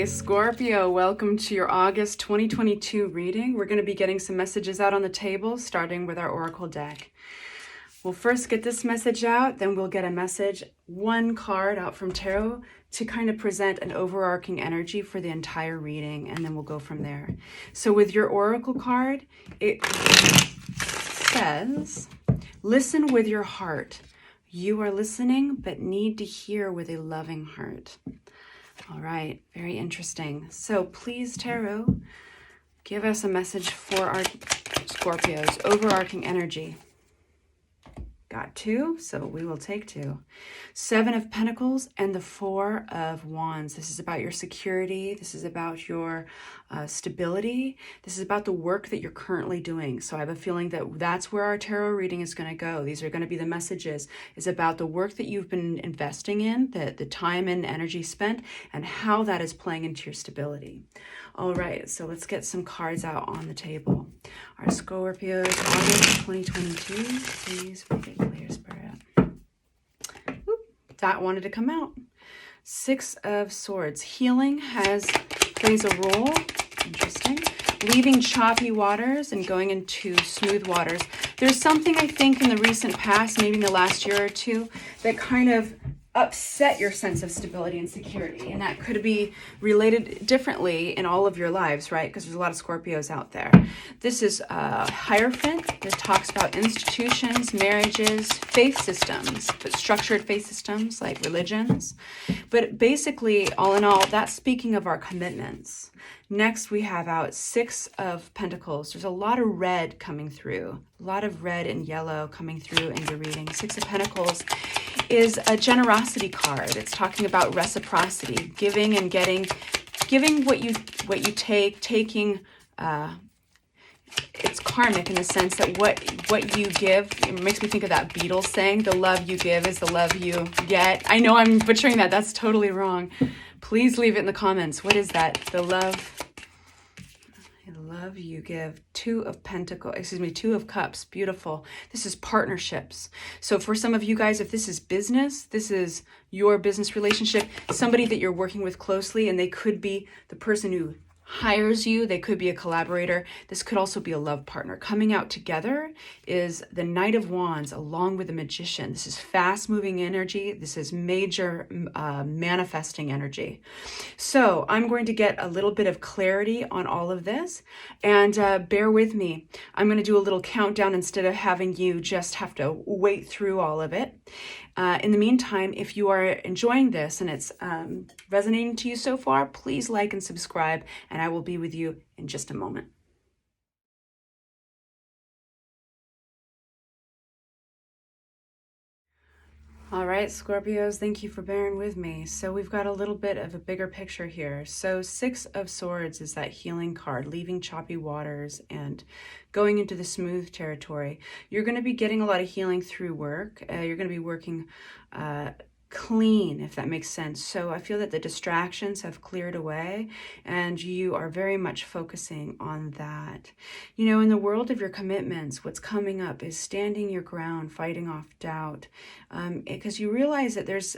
Scorpio, welcome to your August 2022 reading. We're going to be getting some messages out on the table, starting with our Oracle deck. We'll first get this message out, then we'll get a message, one card out from Tarot to kind of present an overarching energy for the entire reading, and then we'll go from there. So with your Oracle card, it says, listen with your heart. You are listening, but need to hear with a loving heart. All right, very interesting. So please, Tarot, give us a message for our Scorpios, overarching energy. Got two, so we will take two. 7 of Pentacles and the 4 of Wands. This is about your security. This is about your stability. This is about the work that you're currently doing. So I have a feeling that that's where our tarot reading is going to go. These are going to be the messages. Is about the work that you've been investing in, the time and energy spent, and how that is playing into your stability. All right, so let's get some cards out on the table. Our Scorpios, August 2022. Please forget clear spirit. Oop, that wanted to come out. 6 of Swords. Healing plays a role. Interesting. Leaving choppy waters and going into smooth waters. There's something I think in the recent past, maybe in the last year or two, that kind of upset your sense of stability and security, and that could be related differently in all of your lives, right? Because there's a lot of Scorpios out there. This is Hierophant. This talks about institutions, marriages, faith systems, but structured faith systems like religions. But basically, all in all, that's speaking of our commitments. Next, we have out 6 of Pentacles. There's a lot of red coming through, a lot of red and yellow coming through in your reading. 6 of Pentacles is a generosity card. It's talking about reciprocity, giving and getting, giving what you take, taking. It's karmic in the sense that what you give, it makes me think of that Beatles saying, the love you give is the love you get. I know I'm butchering that. That's totally wrong. Please leave it in the comments. What is that? The love you give. 2 of Pentacles, 2 of Cups. Beautiful. This is partnerships. So for some of you guys, if this is business, this is your business relationship, somebody that you're working with closely, and they could be the person who hires you, they could be a collaborator. This could also be a love partner. Coming out together is the Knight of Wands along with the Magician. This is fast moving energy. This is major manifesting energy. So I'm going to get a little bit of clarity on all of this, and bear with me. I'm going to do a little countdown instead of having you just have to wait through all of it. In the meantime, if you are enjoying this and it's resonating to you so far, please like and subscribe, and I will be with you in just a moment. All right, Scorpios, thank you for bearing with me. So we've got a little bit of a bigger picture here. So 6 of Swords is that healing card, leaving choppy waters and going into the smooth territory. You're going to be getting a lot of healing through work. You're going to be working clean, if that makes sense. So I feel that the distractions have cleared away and you are very much focusing on that. You know, in the world of your commitments, what's coming up is standing your ground, fighting off doubt, because you realize that there's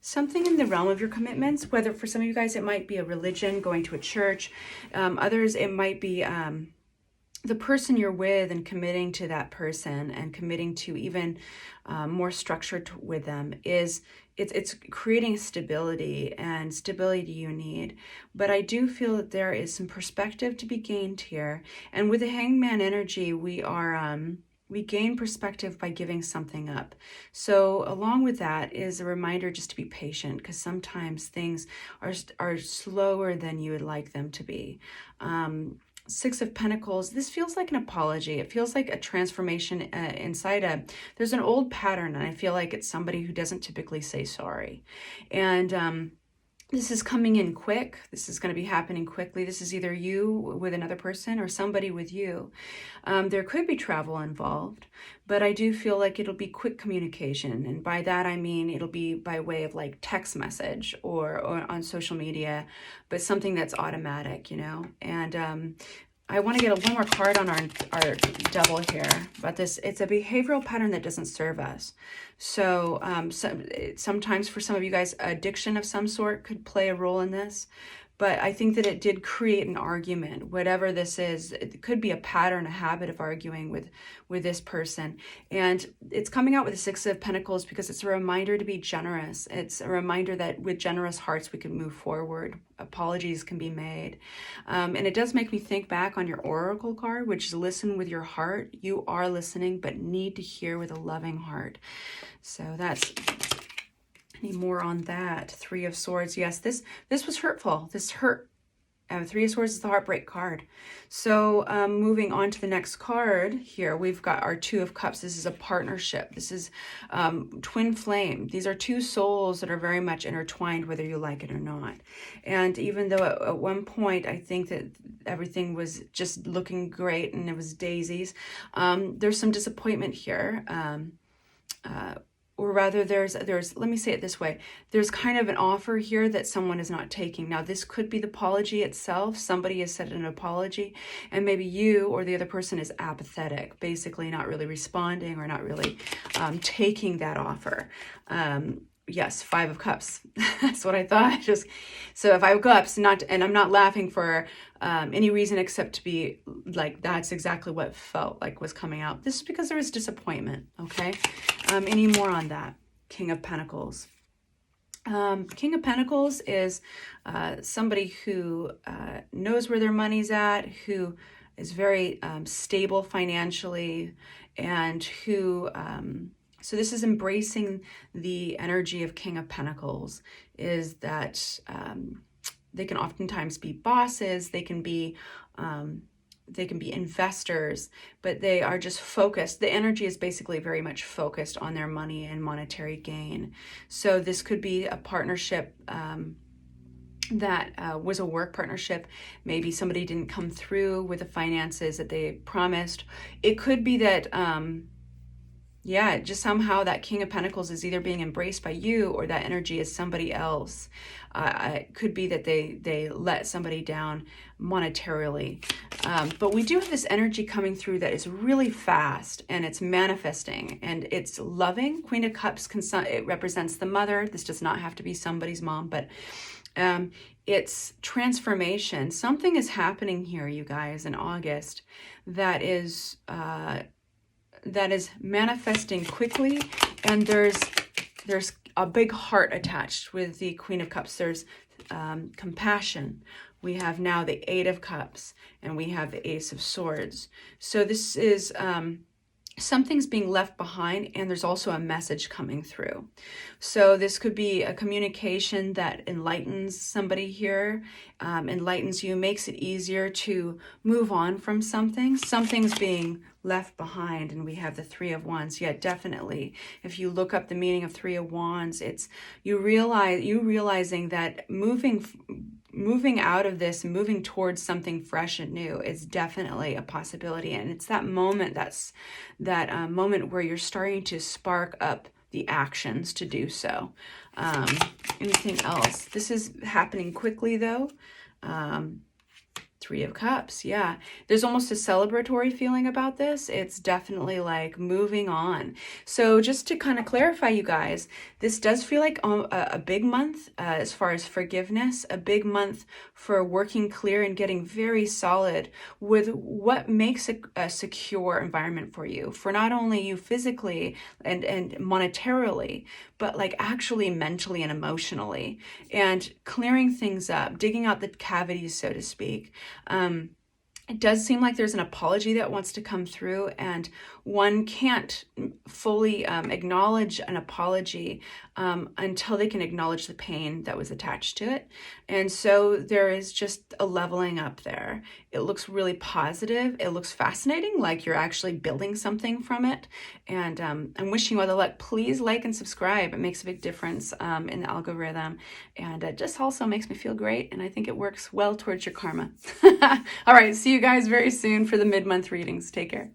something in the realm of your commitments, whether for some of you guys it might be a religion, going to a church, others it might be the person you're with and committing to that person and committing to even more structured with them is it's creating stability, and stability you need. But I do feel that there is some perspective to be gained here. And with the Hangman energy, we gain perspective by giving something up. So along with that is a reminder just to be patient, because sometimes things are slower than you would like them to be. 6 of Pentacles, this feels like an apology. It feels like a transformation inside there's an old pattern, and I feel like it's somebody who doesn't typically say sorry. And this is coming in quick. This is going to be happening quickly. This is either you with another person or somebody with you. There could be travel involved, but I do feel like it'll be quick communication. And by that, I mean, it'll be by way of like text message or on social media, but something that's automatic, you know? And I want to get one more card on our double here about this. It's a behavioral pattern that doesn't serve us. So sometimes for some of you guys, addiction of some sort could play a role in this. but I think that it did create an argument. Whatever this is, it could be a pattern, a habit of arguing with this person. And it's coming out with the Six of Pentacles because it's a reminder to be generous. It's a reminder that with generous hearts, we can move forward. Apologies can be made. And it does make me think back on your Oracle card, which is listen with your heart. You are listening, but need to hear with a loving heart. So that's... Any more on that? Three of Swords. Yes, this was hurtful. This hurt. Three of Swords is the heartbreak card. So moving on to the next card here, we've got our Two of Cups. This is a partnership. This is twin flame. These are two souls that are very much intertwined, whether you like it or not. And even though at one point I think that everything was just looking great and it was daisies, there's some disappointment here. Or rather, there's, let me say it this way, there's kind of an offer here that someone is not taking. Now, this could be the apology itself. Somebody has said an apology, and maybe you or the other person is apathetic, basically not really responding or not really taking that offer. Yes, Five of Cups. That's what I thought. So Five of Cups, and I'm not laughing for any reason except to be like, that's exactly what felt like was coming out. This is because there was disappointment, okay? Any more on that? King of Pentacles. King of Pentacles is somebody who knows where their money's at, who is very stable financially, and who... So this is embracing the energy of King of Pentacles, is that they can oftentimes be bosses, they can be investors, but they are just focused. The energy is basically very much focused on their money and monetary gain. So this could be a partnership that was a work partnership. Maybe somebody didn't come through with the finances that they promised. It could be that... yeah, just somehow that King of Pentacles is either being embraced by you or that energy is somebody else. It could be that they let somebody down monetarily. But we do have this energy coming through that is really fast, and it's manifesting, and it's loving. Queen of Cups, it represents the mother. This does not have to be somebody's mom, but it's transformation. Something is happening here, you guys, in August that is manifesting quickly, and there's a big heart attached with the Queen of Cups. There's compassion. We have now the Eight of Cups, and we have the Ace of Swords. So this is something's being left behind, and there's also a message coming through. So this could be a communication that enlightens somebody here, enlightens you, makes it easier to move on from something. Something's being left behind, and we have the Three of Wands. Yeah, definitely. If you look up the meaning of Three of Wands, it's you realizing that moving out of this, moving towards something fresh and new is definitely a possibility. And it's that moment, that moment where you're starting to spark up the actions to do so. Anything else? This is happening quickly though. Three of Cups, yeah. There's almost a celebratory feeling about this. It's definitely like moving on. So just to kind of clarify, you guys, this does feel like a big month as far as forgiveness, a big month for working clear and getting very solid with what makes a secure environment for you, for not only you physically and monetarily, but like actually mentally and emotionally, and clearing things up, digging out the cavities, so to speak. It does seem like there's an apology that wants to come through, and one can't fully acknowledge an apology until they can acknowledge the pain that was attached to it. And so there is just a leveling up there. It looks really positive. It looks fascinating, like you're actually building something from it. And I'm wishing you all the luck. Please like and subscribe. It makes a big difference in the algorithm. And it just also makes me feel great. And I think it works well towards your karma. All right, see you guys very soon for the mid-month readings. Take care.